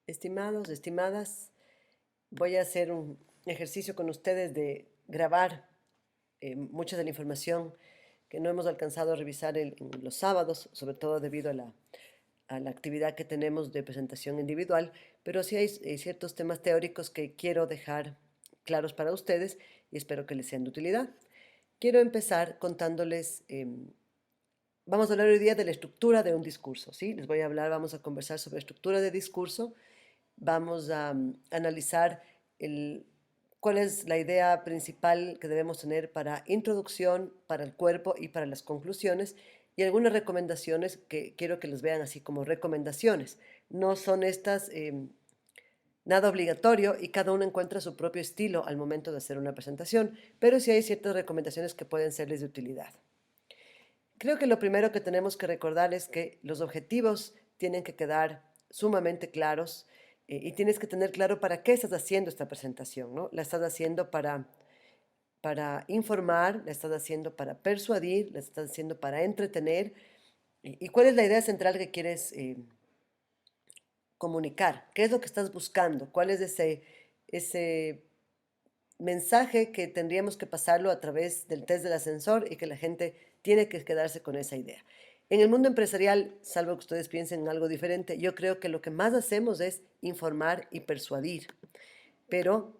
Estimados, estimadas, voy a hacer un ejercicio con ustedes de grabar mucha de la información que no hemos alcanzado a revisar en los sábados, sobre todo debido a la actividad que tenemos de presentación individual, pero sí hay ciertos temas teóricos que quiero dejar claros para ustedes y espero que les sean de utilidad. Quiero empezar contándoles, vamos a hablar hoy día de la estructura de un discurso, ¿sí? Les voy a hablar, vamos a conversar sobre estructura de discurso. Vamos a analizar cuál es la idea principal que debemos tener para introducción, para el cuerpo y para las conclusiones, y algunas recomendaciones que quiero que les vean así como recomendaciones. No son estas nada obligatorio y cada uno encuentra su propio estilo al momento de hacer una presentación, pero sí hay ciertas recomendaciones que pueden serles de utilidad. Creo que lo primero que tenemos que recordar es que los objetivos tienen que quedar sumamente claros, y tienes que tener claro para qué estás haciendo esta presentación, ¿no? La estás haciendo para informar, la estás haciendo para persuadir, la estás haciendo para entretener. ¿Y cuál es la idea central que quieres comunicar? ¿Qué es lo que estás buscando? ¿Cuál es ese mensaje que tendríamos que pasarlo a través del test del ascensor y que la gente tiene que quedarse con esa idea? En el mundo empresarial, salvo que ustedes piensen en algo diferente, yo creo que lo que más hacemos es informar y persuadir, pero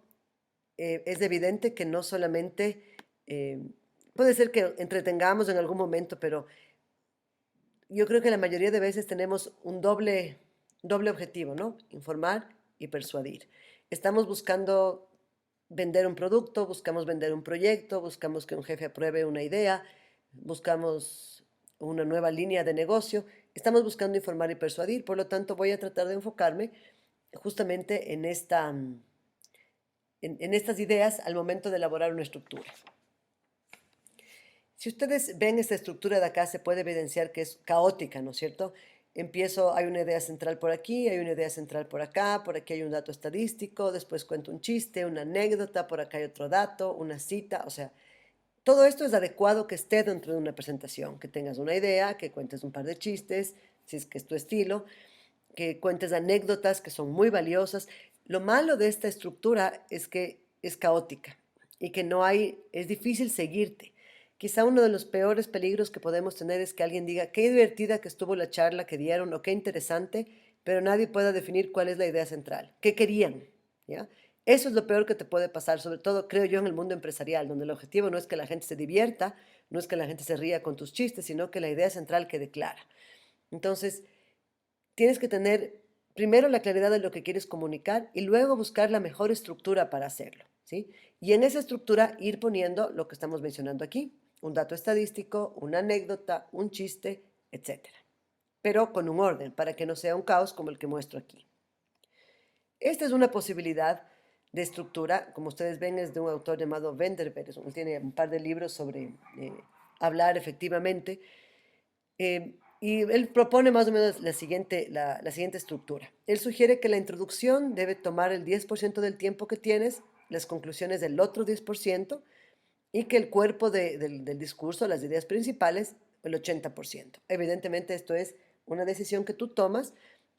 es evidente que no solamente, puede ser que entretengamos en algún momento, pero yo creo que la mayoría de veces tenemos un doble objetivo, ¿no? Informar y persuadir. Estamos buscando vender un producto, buscamos vender un proyecto, buscamos que un jefe apruebe una idea, buscamos una nueva línea de negocio. Estamos buscando informar y persuadir, por lo tanto voy a tratar de enfocarme justamente en estas ideas al momento de elaborar una estructura. Si ustedes ven esta estructura de acá, se puede evidenciar que es caótica, ¿no es cierto? Hay una idea central por aquí, hay una idea central por aquí hay un dato estadístico, después cuento un chiste, una anécdota, por acá hay otro dato, una cita, o sea, todo esto es adecuado que esté dentro de una presentación, que tengas una idea, que cuentes un par de chistes, si es que es tu estilo, que cuentes anécdotas que son muy valiosas. Lo malo de esta estructura es que es caótica y que es difícil seguirte. Quizá uno de los peores peligros que podemos tener es que alguien diga qué divertida que estuvo la charla que dieron o qué interesante, pero nadie pueda definir cuál es la idea central, qué querían, ¿ya? Eso es lo peor que te puede pasar, sobre todo creo yo en el mundo empresarial, donde el objetivo no es que la gente se divierta, no es que la gente se ría con tus chistes, sino que la idea central quede clara. Entonces, tienes que tener primero la claridad de lo que quieres comunicar y luego buscar la mejor estructura para hacerlo, ¿sí? Y en esa estructura ir poniendo lo que estamos mencionando aquí, un dato estadístico, una anécdota, un chiste, etcétera. Pero con un orden, para que no sea un caos como el que muestro aquí. Esta es una posibilidad de estructura, como ustedes ven es de un autor llamado Wenderberg, él tiene un par de libros sobre hablar efectivamente, y él propone más o menos la siguiente estructura. Él sugiere que la introducción debe tomar el 10% del tiempo que tienes, las conclusiones del otro 10% y que el cuerpo del discurso, las ideas principales, el 80%. Evidentemente esto es una decisión que tú tomas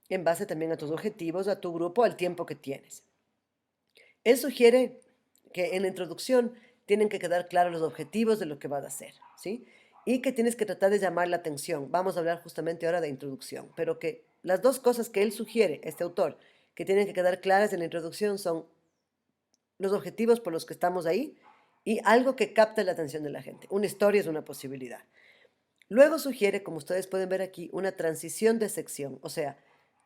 en base también a tus objetivos, a tu grupo, al tiempo que tienes. Él sugiere que en la introducción tienen que quedar claros los objetivos de lo que vas a hacer, ¿sí? Y que tienes que tratar de llamar la atención. Vamos a hablar justamente ahora de introducción, pero que las dos cosas que él sugiere, este autor, que tienen que quedar claras en la introducción son los objetivos por los que estamos ahí y algo que capte la atención de la gente. Una historia es una posibilidad. Luego sugiere, como ustedes pueden ver aquí, una transición de sección, o sea,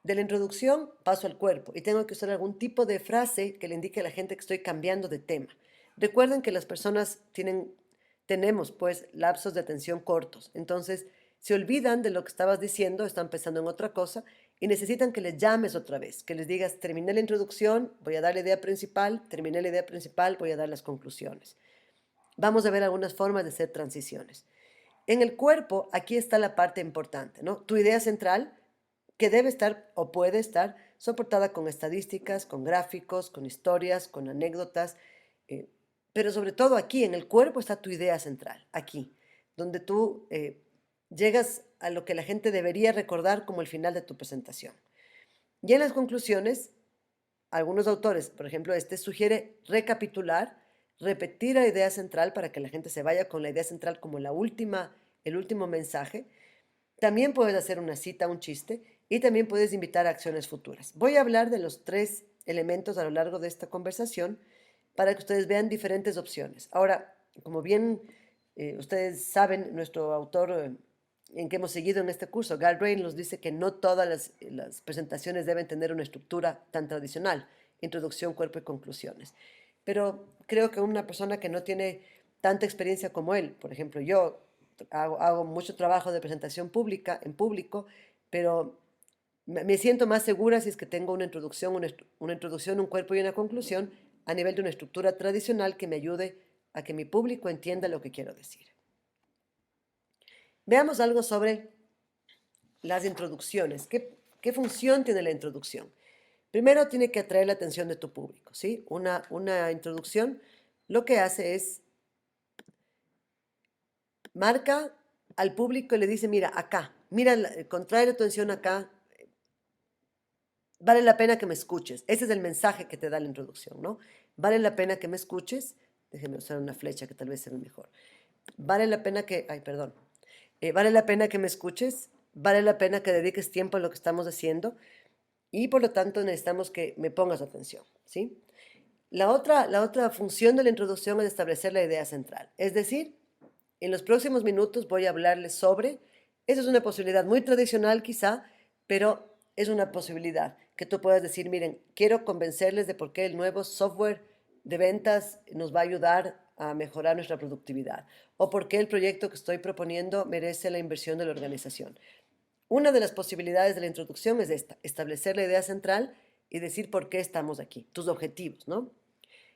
de la introducción paso al cuerpo y tengo que usar algún tipo de frase que le indique a la gente que estoy cambiando de tema. Recuerden que las personas tenemos pues lapsos de atención cortos, entonces se olvidan de lo que estabas diciendo, están pensando en otra cosa y necesitan que les llames otra vez, que les digas, terminé la introducción, voy a dar la idea principal, terminé la idea principal, voy a dar las conclusiones. Vamos a ver algunas formas de hacer transiciones. En el cuerpo, aquí está la parte importante, ¿no? Tu idea central, que debe estar o puede estar soportada con estadísticas, con gráficos, con historias, con anécdotas, eh, pero sobre todo aquí, en el cuerpo está tu idea central, aquí, donde tú llegas a lo que la gente debería recordar como el final de tu presentación. Y en las conclusiones, algunos autores, por ejemplo, este sugiere recapitular, repetir la idea central para que la gente se vaya con la idea central como el último mensaje. También puedes hacer una cita, un chiste, y también puedes invitar a acciones futuras. Voy a hablar de los tres elementos a lo largo de esta conversación para que ustedes vean diferentes opciones. Ahora, como bien ustedes saben, nuestro autor en que hemos seguido en este curso, Galbraith, nos dice que no todas las presentaciones deben tener una estructura tan tradicional, introducción, cuerpo y conclusiones. Pero creo que una persona que no tiene tanta experiencia como él, por ejemplo, yo hago mucho trabajo de presentación pública, en público, pero me siento más segura si es que tengo una introducción, un cuerpo y una conclusión a nivel de una estructura tradicional que me ayude a que mi público entienda lo que quiero decir. Veamos algo sobre las introducciones. ¿Qué función tiene la introducción? Primero tiene que atraer la atención de tu público, ¿sí? Una introducción lo que hace es marca al público y le dice, mira, acá, mira, contrae la atención acá, vale la pena que me escuches. Ese es el mensaje que te da la introducción, ¿no? Vale la pena que me escuches. Déjeme usar una flecha que tal vez sea mejor. Vale la pena que, ay, perdón. Vale la pena que me escuches, vale la pena que dediques tiempo a lo que estamos haciendo y por lo tanto necesitamos que me pongas atención, ¿sí? La otra función de la introducción es establecer la idea central. Es decir, en los próximos minutos voy a hablarles sobre, esa es una posibilidad muy tradicional quizá, pero es una posibilidad que tú puedas decir, miren, quiero convencerles de por qué el nuevo software de ventas nos va a ayudar a mejorar nuestra productividad o por qué el proyecto que estoy proponiendo merece la inversión de la organización. Una de las posibilidades de la introducción es esta, establecer la idea central y decir por qué estamos aquí, tus objetivos, ¿no?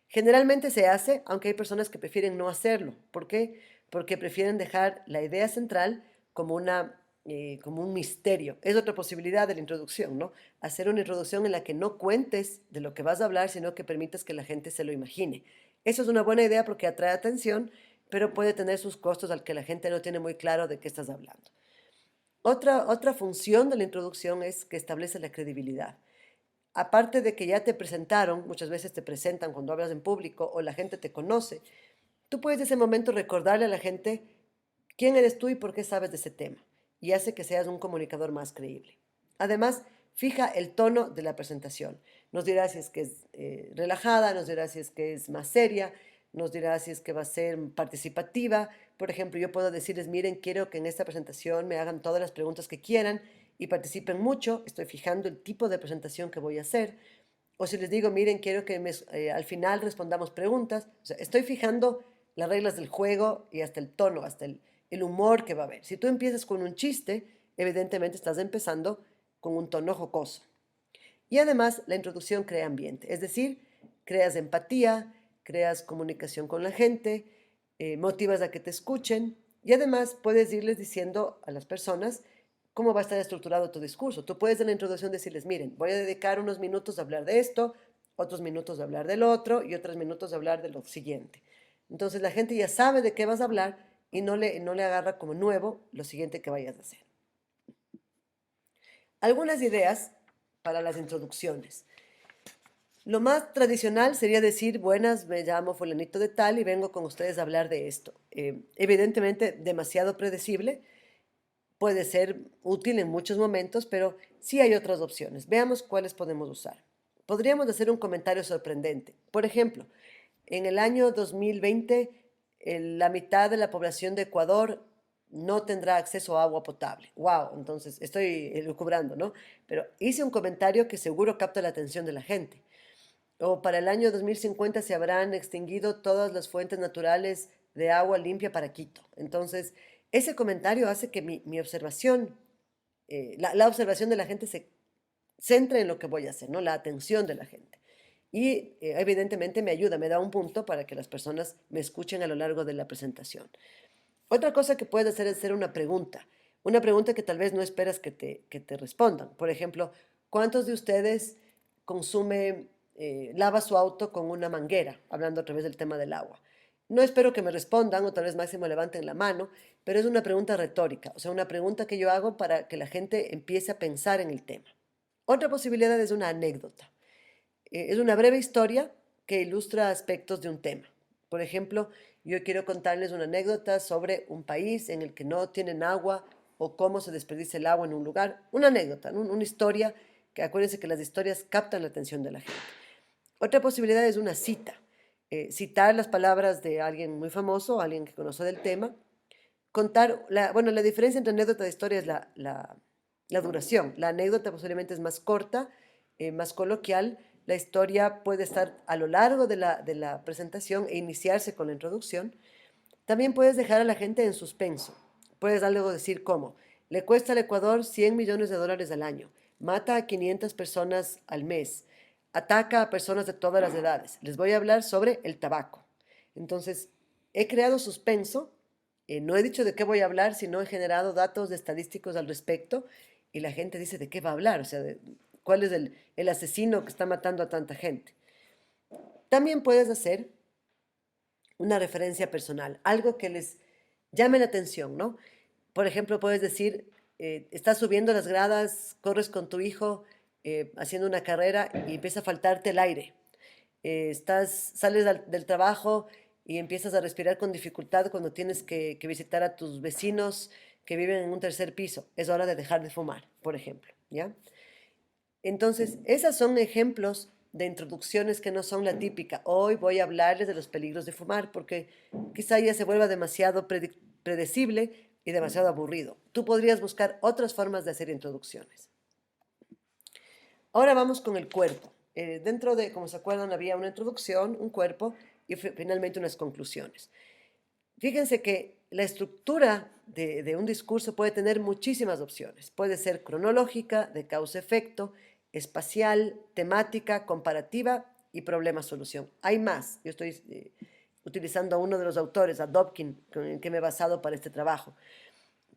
Generalmente se hace, aunque hay personas que prefieren no hacerlo. ¿Por qué? Porque prefieren dejar la idea central como un misterio. Es otra posibilidad de la introducción, ¿no? Hacer una introducción en la que no cuentes de lo que vas a hablar, sino que permitas que la gente se lo imagine. Eso es una buena idea porque atrae atención, pero puede tener sus costos al que la gente no tiene muy claro de qué estás hablando. Otra función de la introducción es que establece la credibilidad. Aparte de que ya te presentaron, muchas veces te presentan cuando hablas en público o la gente te conoce, tú puedes en ese momento recordarle a la gente quién eres tú y por qué sabes de ese tema, y hace que seas un comunicador más creíble. Además, fija el tono de la presentación. Nos dirá si es que es relajada, nos dirá si es que es más seria, nos dirá si es que va a ser participativa. Por ejemplo, yo puedo decirles, miren, quiero que en esta presentación me hagan todas las preguntas que quieran y participen mucho. Estoy fijando el tipo de presentación que voy a hacer. O si les digo, miren, quiero que al final respondamos preguntas. O sea, estoy fijando las reglas del juego y hasta el tono, hasta el humor que va a haber. Si tú empiezas con un chiste, evidentemente estás empezando con un tono jocoso. Y además, la introducción crea ambiente, es decir, creas empatía, creas comunicación con la gente, motivas a que te escuchen y además puedes irles diciendo a las personas cómo va a estar estructurado tu discurso. Tú puedes en la introducción decirles, miren, voy a dedicar unos minutos a hablar de esto, otros minutos a hablar del otro y otros minutos a hablar de lo siguiente. Entonces la gente ya sabe de qué vas a hablar y no le agarra como nuevo lo siguiente que vayas a hacer. Algunas ideas para las introducciones. Lo más tradicional sería decir, buenas, me llamo fulanito de tal y vengo con ustedes a hablar de esto. Evidentemente, demasiado predecible, puede ser útil en muchos momentos, pero sí hay otras opciones. Veamos cuáles podemos usar. Podríamos hacer un comentario sorprendente. Por ejemplo, en el año 2020, la mitad de la población de Ecuador no tendrá acceso a agua potable. ¡Wow! Entonces, estoy elucubrando, ¿no? Pero hice un comentario que seguro capta la atención de la gente. O para el año 2050 se habrán extinguido todas las fuentes naturales de agua limpia para Quito. Entonces, ese comentario hace que mi observación, la observación de la gente se centre en lo que voy a hacer, ¿no? La atención de la gente. Y evidentemente me ayuda, me da un punto para que las personas me escuchen a lo largo de la presentación. Otra cosa que puedes hacer es hacer una pregunta que tal vez no esperas que te respondan. Por ejemplo, ¿cuántos de ustedes consume, lava su auto con una manguera? Hablando a través del tema del agua. No espero que me respondan o tal vez máximo levanten la mano, pero es una pregunta retórica, o sea, una pregunta que yo hago para que la gente empiece a pensar en el tema. Otra posibilidad es una anécdota. Es una breve historia que ilustra aspectos de un tema. Por ejemplo, yo quiero contarles una anécdota sobre un país en el que no tienen agua o cómo se desperdicia el agua en un lugar. Una anécdota, ¿no? Una historia, que acuérdense que las historias captan la atención de la gente. Otra posibilidad es una cita. Citar las palabras de alguien muy famoso, alguien que conoce del tema. Contar, bueno, la diferencia entre anécdota e historia es la duración. La anécdota posiblemente es más corta, más coloquial. La historia puede estar a lo largo de la presentación e iniciarse con la introducción. También puedes dejar a la gente en suspenso. Puedes algo decir como, le cuesta al Ecuador 100 millones de dólares al año, mata a 500 personas al mes, ataca a personas de todas las edades. Les voy a hablar sobre el tabaco. Entonces, he creado suspenso, no he dicho de qué voy a hablar, sino he generado datos estadísticos al respecto y la gente dice de qué va a hablar, o sea, cuál es el asesino que está matando a tanta gente. También puedes hacer una referencia personal, algo que les llame la atención, ¿no? Por ejemplo, puedes decir, estás subiendo las gradas, corres con tu hijo haciendo una carrera y empieza a faltarte el aire. Sales del trabajo y empiezas a respirar con dificultad cuando tienes que visitar a tus vecinos que viven en un tercer piso. Es hora de dejar de fumar, por ejemplo, ¿ya? Entonces, esos son ejemplos de introducciones que no son la típica. Hoy voy a hablarles de los peligros de fumar porque quizá ya se vuelva demasiado predecible y demasiado aburrido. Tú podrías buscar otras formas de hacer introducciones. Ahora vamos con el cuerpo. Dentro de, como se acuerdan, había una introducción, un cuerpo y finalmente unas conclusiones. Fíjense que la estructura de un discurso puede tener muchísimas opciones. Puede ser cronológica, de causa-efecto, espacial, temática, comparativa y problema-solución. Hay más. Yo estoy utilizando a uno de los autores, a Dobkin, con el que me he basado para este trabajo.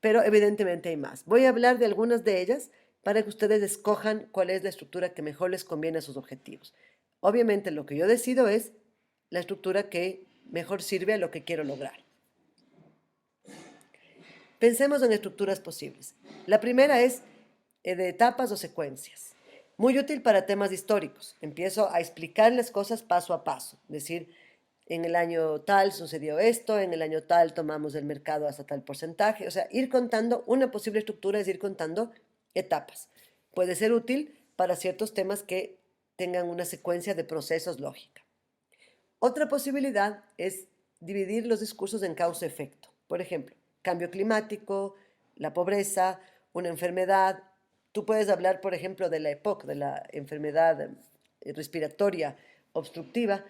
Pero evidentemente hay más. Voy a hablar de algunas de ellas para que ustedes escojan cuál es la estructura que mejor les conviene a sus objetivos. Obviamente lo que yo decido es la estructura que mejor sirve a lo que quiero lograr. Pensemos en estructuras posibles. La primera es de etapas o secuencias. Muy útil para temas históricos. Empiezo a explicarles cosas paso a paso. Es decir, en el año tal sucedió esto, en el año tal tomamos el mercado hasta tal porcentaje. O sea, ir contando, una posible estructura es ir contando etapas. Puede ser útil para ciertos temas que tengan una secuencia de procesos lógica. Otra posibilidad es dividir los discursos en causa-efecto. Por ejemplo, cambio climático, la pobreza, una enfermedad. Tú puedes hablar, por ejemplo, de la EPOC, de la enfermedad respiratoria obstructiva,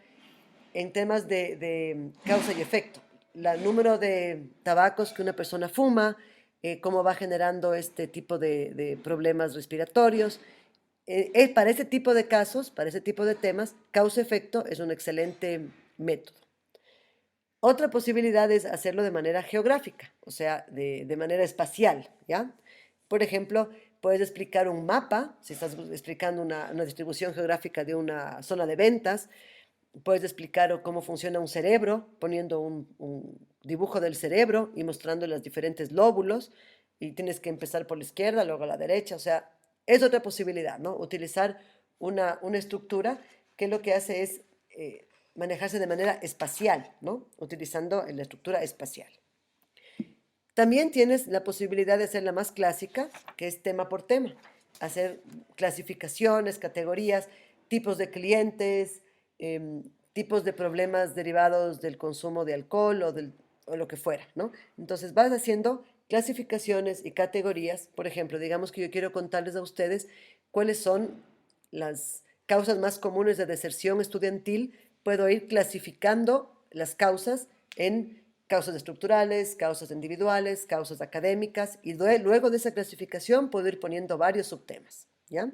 en temas de causa y efecto. El número de tabacos que una persona fuma, cómo va generando este tipo de problemas respiratorios. Para ese tipo de casos, para ese tipo de temas, causa-efecto es un excelente método. Otra posibilidad es hacerlo de manera geográfica, o sea, de manera espacial, ¿ya? Por ejemplo, puedes explicar un mapa, si estás explicando una distribución geográfica de una zona de ventas, puedes explicar cómo funciona un cerebro, poniendo un dibujo del cerebro y mostrando los diferentes lóbulos, y tienes que empezar por la izquierda, luego a la derecha, o sea, es otra posibilidad, ¿no? Utilizar una estructura que lo que hace es manejarse de manera espacial, ¿no? Utilizando la estructura espacial. También tienes la posibilidad de hacer la más clásica, que es tema por tema. Hacer clasificaciones, categorías, tipos de clientes, tipos de problemas derivados del consumo de alcohol o lo que fuera, ¿no? Entonces vas haciendo clasificaciones y categorías. Por ejemplo, digamos que yo quiero contarles a ustedes cuáles son las causas más comunes de deserción estudiantil. Puedo ir clasificando las causas en causas estructurales, causas individuales, causas académicas, y luego de esa clasificación puedo ir poniendo varios subtemas, ¿ya?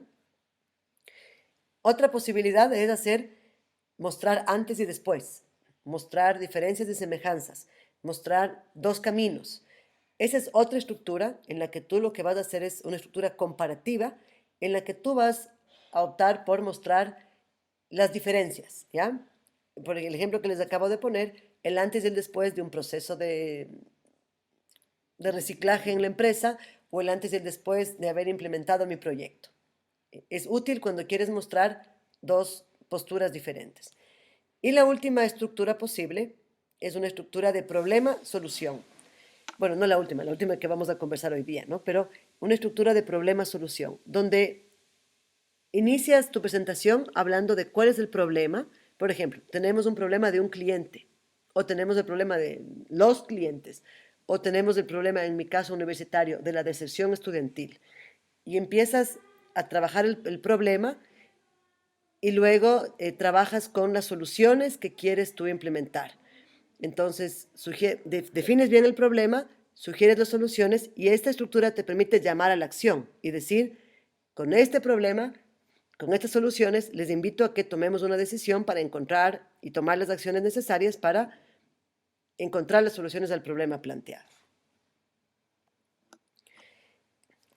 Otra posibilidad es mostrar antes y después, mostrar diferencias y semejanzas, mostrar dos caminos. Esa es otra estructura en la que tú lo que vas a hacer es una estructura comparativa en la que tú vas a optar por mostrar las diferencias, ¿ya? Por el ejemplo que les acabo de poner, el antes y el después de un proceso de reciclaje en la empresa o el antes y el después de haber implementado mi proyecto. Es útil cuando quieres mostrar dos posturas diferentes. Y la última estructura posible es una estructura de problema-solución. Bueno, no la última que vamos a conversar hoy día, ¿no? Pero una estructura de problema-solución, donde inicias tu presentación hablando de cuál es el problema. Por ejemplo, tenemos un problema de un cliente, o tenemos el problema de los clientes, o tenemos el problema, en mi caso universitario, de la deserción estudiantil. Y empiezas a trabajar el problema y luego trabajas con las soluciones que quieres tú implementar. Entonces, defines bien el problema, sugieres las soluciones y esta estructura te permite llamar a la acción y decir, con este problema, con estas soluciones, les invito a que tomemos una decisión para encontrar y tomar las acciones necesarias para encontrar las soluciones al problema planteado.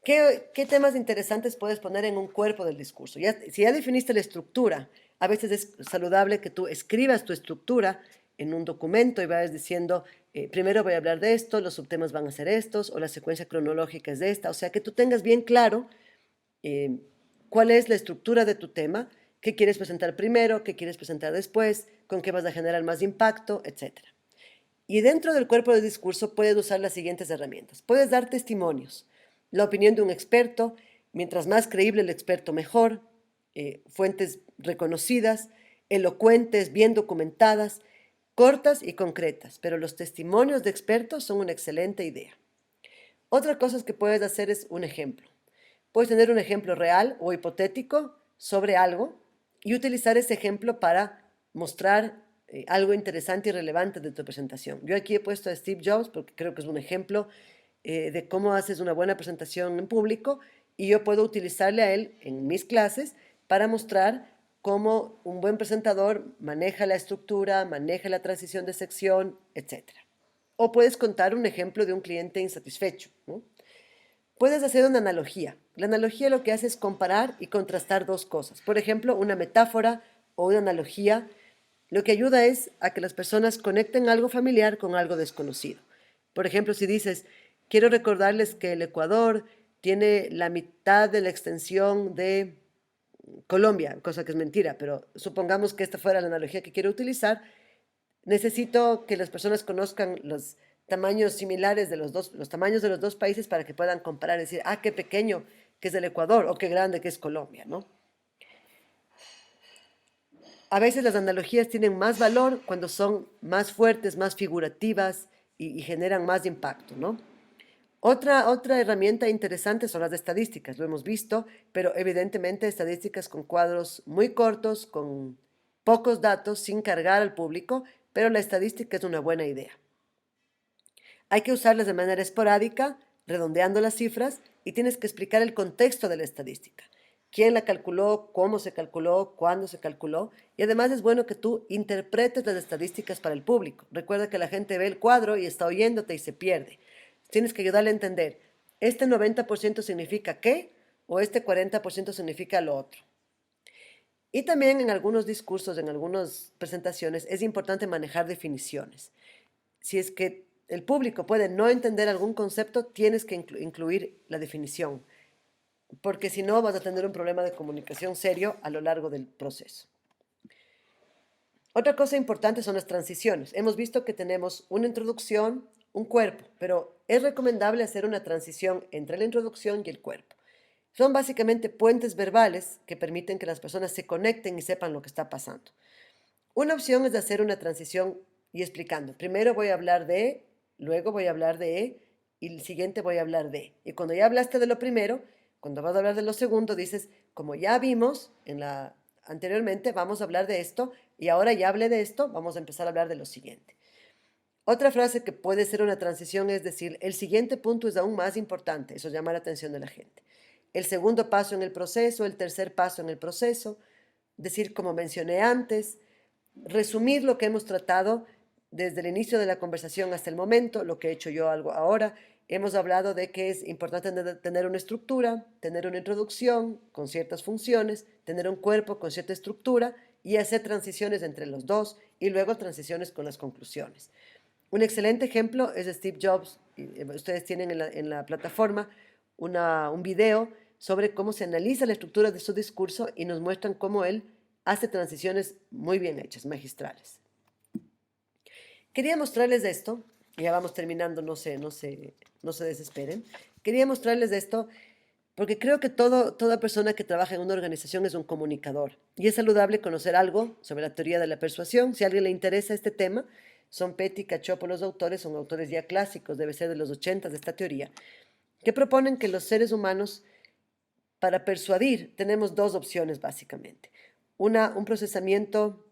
¿Qué temas interesantes puedes poner en un cuerpo del discurso? Si ya definiste la estructura, a veces es saludable que tú escribas tu estructura en un documento y vayas diciendo, primero voy a hablar de esto, los subtemas van a ser estos, o la secuencia cronológica es de esta. O sea, que tú tengas bien claro cuál es la estructura de tu tema, qué quieres presentar primero, qué quieres presentar después, con qué vas a generar más impacto, etc. Y dentro del cuerpo del discurso puedes usar las siguientes herramientas. Puedes dar testimonios, la opinión de un experto, mientras más creíble el experto mejor, fuentes reconocidas, elocuentes, bien documentadas, cortas y concretas, pero los testimonios de expertos son una excelente idea. Otra cosa que puedes hacer es un ejemplo. Puedes tener un ejemplo real o hipotético sobre algo y utilizar ese ejemplo para mostrar algo interesante y relevante de tu presentación. Yo aquí he puesto a Steve Jobs porque creo que es un ejemplo de cómo haces una buena presentación en público y yo puedo utilizarle a él en mis clases para mostrar cómo un buen presentador maneja la estructura, maneja la transición de sección, etc. O puedes contar un ejemplo de un cliente insatisfecho, ¿no? Puedes hacer una analogía. La analogía lo que hace es comparar y contrastar dos cosas. Por ejemplo, una metáfora o una analogía lo que ayuda es a que las personas conecten algo familiar con algo desconocido. Por ejemplo, si dices, quiero recordarles que el Ecuador tiene la mitad de la extensión de Colombia, cosa que es mentira, pero supongamos que esta fuera la analogía que quiero utilizar, necesito que las personas conozcan los tamaños similares de los tamaños de los dos países para que puedan comparar y decir, ah, qué pequeño que es el Ecuador o qué grande que es Colombia, ¿no? A veces las analogías tienen más valor cuando son más fuertes, más figurativas y generan más impacto, ¿no? Otra herramienta interesante son las estadísticas, lo hemos visto, pero evidentemente estadísticas con cuadros muy cortos, con pocos datos, sin cargar al público, pero la estadística es una buena idea. Hay que usarlas de manera esporádica, redondeando las cifras, y tienes que explicar el contexto de la estadística. ¿Quién la calculó? ¿Cómo se calculó? ¿Cuándo se calculó? Y además es bueno que tú interpretes las estadísticas para el público. Recuerda que la gente ve el cuadro y está oyéndote y se pierde. Tienes que ayudarle a entender, ¿este 90% significa qué? ¿O este 40% significa lo otro? Y también en algunos discursos, en algunas presentaciones, es importante manejar definiciones. Si es que el público puede no entender algún concepto, tienes que incluir la definición, porque si no vas a tener un problema de comunicación serio a lo largo del proceso. Otra cosa importante son las transiciones. Hemos visto que tenemos una introducción, un cuerpo, pero es recomendable hacer una transición entre la introducción y el cuerpo. Son básicamente puentes verbales que permiten que las personas se conecten y sepan lo que está pasando. Una opción es hacer una transición y explicando. Primero voy a hablar de, luego voy a hablar de, y el siguiente voy a hablar de. Y cuando ya hablaste de lo primero, cuando vas a hablar de lo segundo, dices, como ya vimos anteriormente, vamos a hablar de esto, y ahora ya hablé de esto, vamos a empezar a hablar de lo siguiente. Otra frase que puede ser una transición es decir, el siguiente punto es aún más importante, eso llama la atención de la gente. El segundo paso en el proceso, el tercer paso en el proceso, decir como mencioné antes, resumir lo que hemos tratado desde el inicio de la conversación hasta el momento, lo que he hecho yo algo ahora. Hemos hablado de que es importante tener una estructura, tener una introducción con ciertas funciones, tener un cuerpo con cierta estructura y hacer transiciones entre los dos y luego transiciones con las conclusiones. Un excelente ejemplo es Steve Jobs. Ustedes tienen en la plataforma un video sobre cómo se analiza la estructura de su discurso y nos muestran cómo él hace transiciones muy bien hechas, magistrales. Quería mostrarles esto, ya vamos terminando, no se desesperen. Quería mostrarles esto porque creo que toda persona que trabaja en una organización es un comunicador y es saludable conocer algo sobre la teoría de la persuasión. Si a alguien le interesa este tema, son Petty y Cacioppo los autores, son autores ya clásicos, debe ser de los 80 de esta teoría, que proponen que los seres humanos, para persuadir, tenemos dos opciones básicamente. Un procesamiento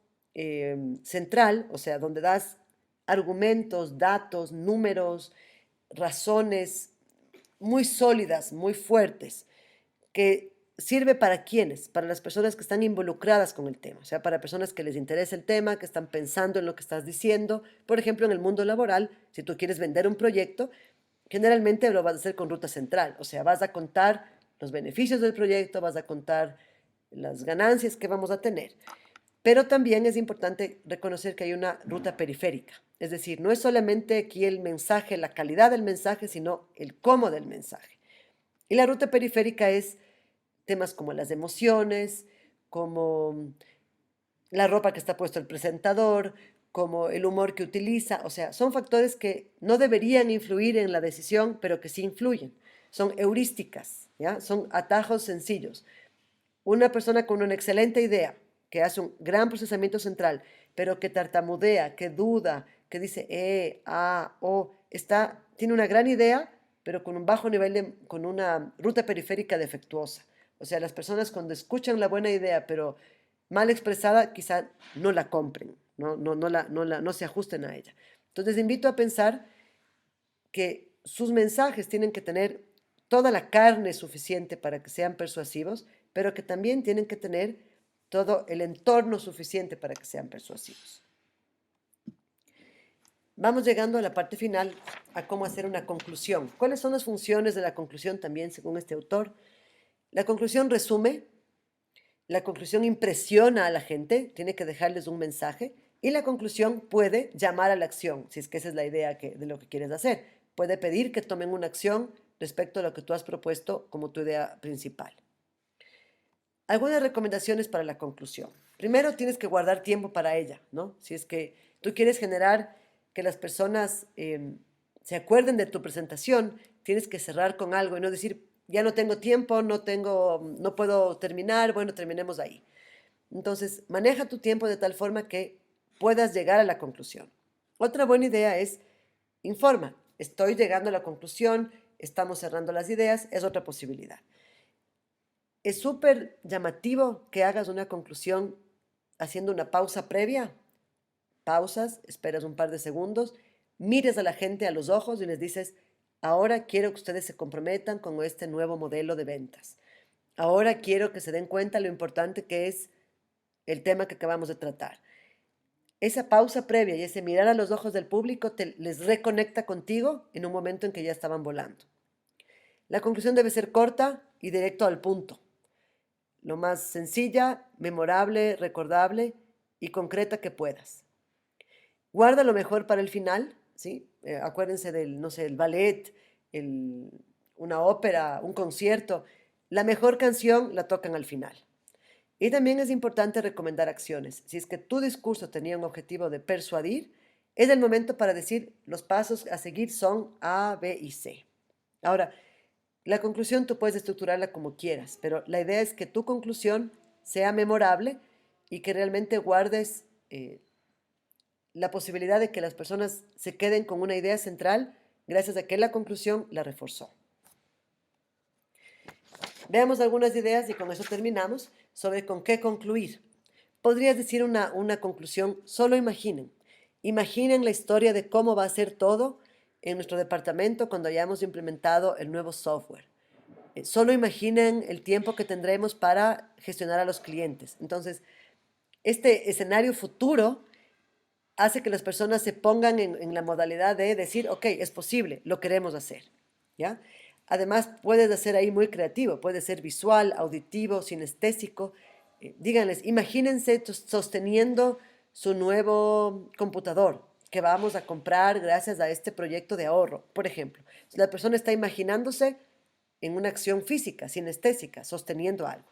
central, o sea, donde das argumentos, datos, números, razones muy sólidas, muy fuertes, que sirve para quiénes, para las personas que están involucradas con el tema, o sea, para personas que les interesa el tema, que están pensando en lo que estás diciendo. Por ejemplo, en el mundo laboral, si tú quieres vender un proyecto, generalmente lo vas a hacer con ruta central, o sea, vas a contar los beneficios del proyecto, vas a contar las ganancias que vamos a tener. Pero también es importante reconocer que hay una ruta periférica, es decir, no es solamente aquí el mensaje, la calidad del mensaje, sino el cómo del mensaje. Y la ruta periférica es temas como las emociones, como la ropa que está puesto el presentador, como el humor que utiliza, o sea, son factores que no deberían influir en la decisión, pero que sí influyen. Son heurísticas, ¿ya? Son atajos sencillos. Una persona con una excelente idea, que hace un gran procesamiento central, pero que tartamudea, que duda, que dice o, tiene una gran idea, pero con un bajo nivel con una ruta periférica defectuosa. O sea, las personas cuando escuchan la buena idea, pero mal expresada, quizá no la compren, no se ajusten a ella. Entonces, invito a pensar que sus mensajes tienen que tener toda la carne suficiente para que sean persuasivos, pero que también tienen que tener todo el entorno suficiente para que sean persuasivos. Vamos llegando a la parte final, a cómo hacer una conclusión. ¿Cuáles son las funciones de la conclusión también, según este autor? La conclusión resume, la conclusión impresiona a la gente, tiene que dejarles un mensaje, y la conclusión puede llamar a la acción, si es que esa es la idea de lo que quieres hacer. Puede pedir que tomen una acción respecto a lo que tú has propuesto como tu idea principal. Algunas recomendaciones para la conclusión. Primero, tienes que guardar tiempo para ella, ¿no? Si es que tú quieres generar que las personas se acuerden de tu presentación, tienes que cerrar con algo y no decir, ya no tengo tiempo, no puedo terminar, bueno, terminemos ahí. Entonces, maneja tu tiempo de tal forma que puedas llegar a la conclusión. Otra buena idea es, informa, estoy llegando a la conclusión, estamos cerrando las ideas, es otra posibilidad. Es súper llamativo que hagas una conclusión haciendo una pausa previa. Pausas, esperas un par de segundos, mires a la gente a los ojos y les dices, ahora quiero que ustedes se comprometan con este nuevo modelo de ventas. Ahora quiero que se den cuenta lo importante que es el tema que acabamos de tratar. Esa pausa previa y ese mirar a los ojos del público les reconecta contigo en un momento en que ya estaban volando. La conclusión debe ser corta y directo al punto. Lo más sencilla, memorable, recordable y concreta que puedas. Guarda lo mejor para el final, ¿sí? Acuérdense del, no sé, el ballet, una ópera, un concierto. La mejor canción la tocan al final. Y también es importante recomendar acciones. Si es que tu discurso tenía un objetivo de persuadir, es el momento para decir los pasos a seguir son A, B y C. Ahora, la conclusión tú puedes estructurarla como quieras, pero la idea es que tu conclusión sea memorable y que realmente guardes la posibilidad de que las personas se queden con una idea central gracias a que la conclusión la reforzó. Veamos algunas ideas y con eso terminamos sobre con qué concluir. Podrías decir una conclusión, solo imaginen. Imaginen la historia de cómo va a ser todo en nuestro departamento cuando hayamos implementado el nuevo software. Solo imaginen el tiempo que tendremos para gestionar a los clientes. Entonces, este escenario futuro hace que las personas se pongan en la modalidad de decir, ok, es posible, lo queremos hacer, ¿ya? Además, puedes hacer ahí muy creativo, puede ser visual, auditivo, sinestésico. Díganles, imagínense sosteniendo su nuevo computador que vamos a comprar gracias a este proyecto de ahorro, por ejemplo. Si la persona está imaginándose en una acción física, sinestésica, sosteniendo algo.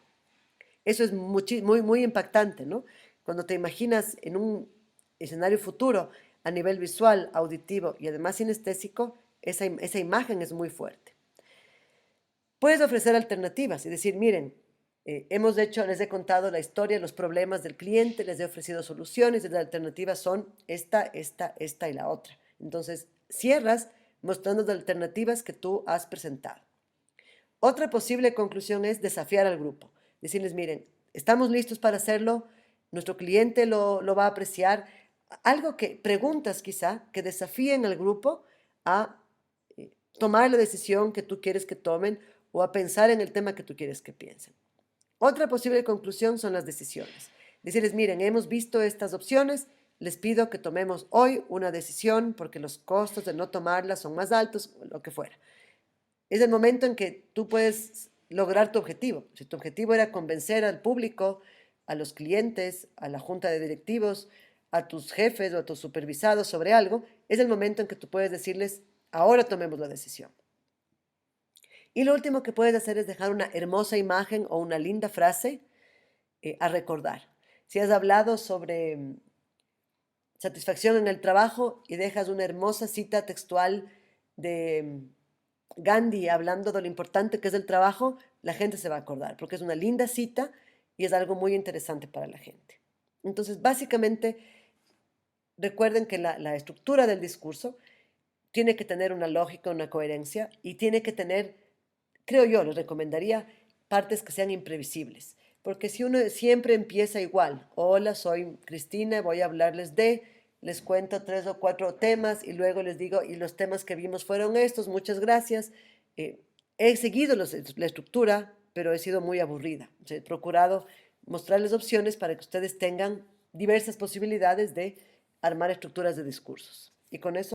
Eso es muy impactante, ¿no? Cuando te imaginas en un escenario futuro a nivel visual, auditivo y además sinestésico, esa imagen es muy fuerte. Puedes ofrecer alternativas y decir, miren, les he contado la historia, los problemas del cliente, les he ofrecido soluciones y las alternativas son esta y la otra. Entonces, cierras mostrando las alternativas que tú has presentado. Otra posible conclusión es desafiar al grupo. Decirles, miren, estamos listos para hacerlo, nuestro cliente lo va a apreciar. Algo que, preguntas quizá, que desafíen al grupo a tomar la decisión que tú quieres que tomen o a pensar en el tema que tú quieres que piensen. Otra posible conclusión son las decisiones. Decirles, miren, hemos visto estas opciones, les pido que tomemos hoy una decisión porque los costos de no tomarla son más altos, o lo que fuera. Es el momento en que tú puedes lograr tu objetivo. Si tu objetivo era convencer al público, a los clientes, a la junta de directivos, a tus jefes o a tus supervisados sobre algo, es el momento en que tú puedes decirles, ahora tomemos la decisión. Y lo último que puedes hacer es dejar una hermosa imagen o una linda frase a recordar. Si has hablado sobre satisfacción en el trabajo y dejas una hermosa cita textual de Gandhi hablando de lo importante que es el trabajo, la gente se va a acordar, porque es una linda cita y es algo muy interesante para la gente. Entonces, básicamente, recuerden que la estructura del discurso tiene que tener una lógica, una coherencia y tiene que tener, creo yo, les recomendaría partes que sean imprevisibles. Porque si uno siempre empieza igual, hola, soy Cristina, voy a hablarles les cuento 3 o 4 temas y luego les digo, y los temas que vimos fueron estos, muchas gracias. He seguido la estructura, pero he sido muy aburrida. O sea, he procurado mostrarles opciones para que ustedes tengan diversas posibilidades de armar estructuras de discursos. Y con eso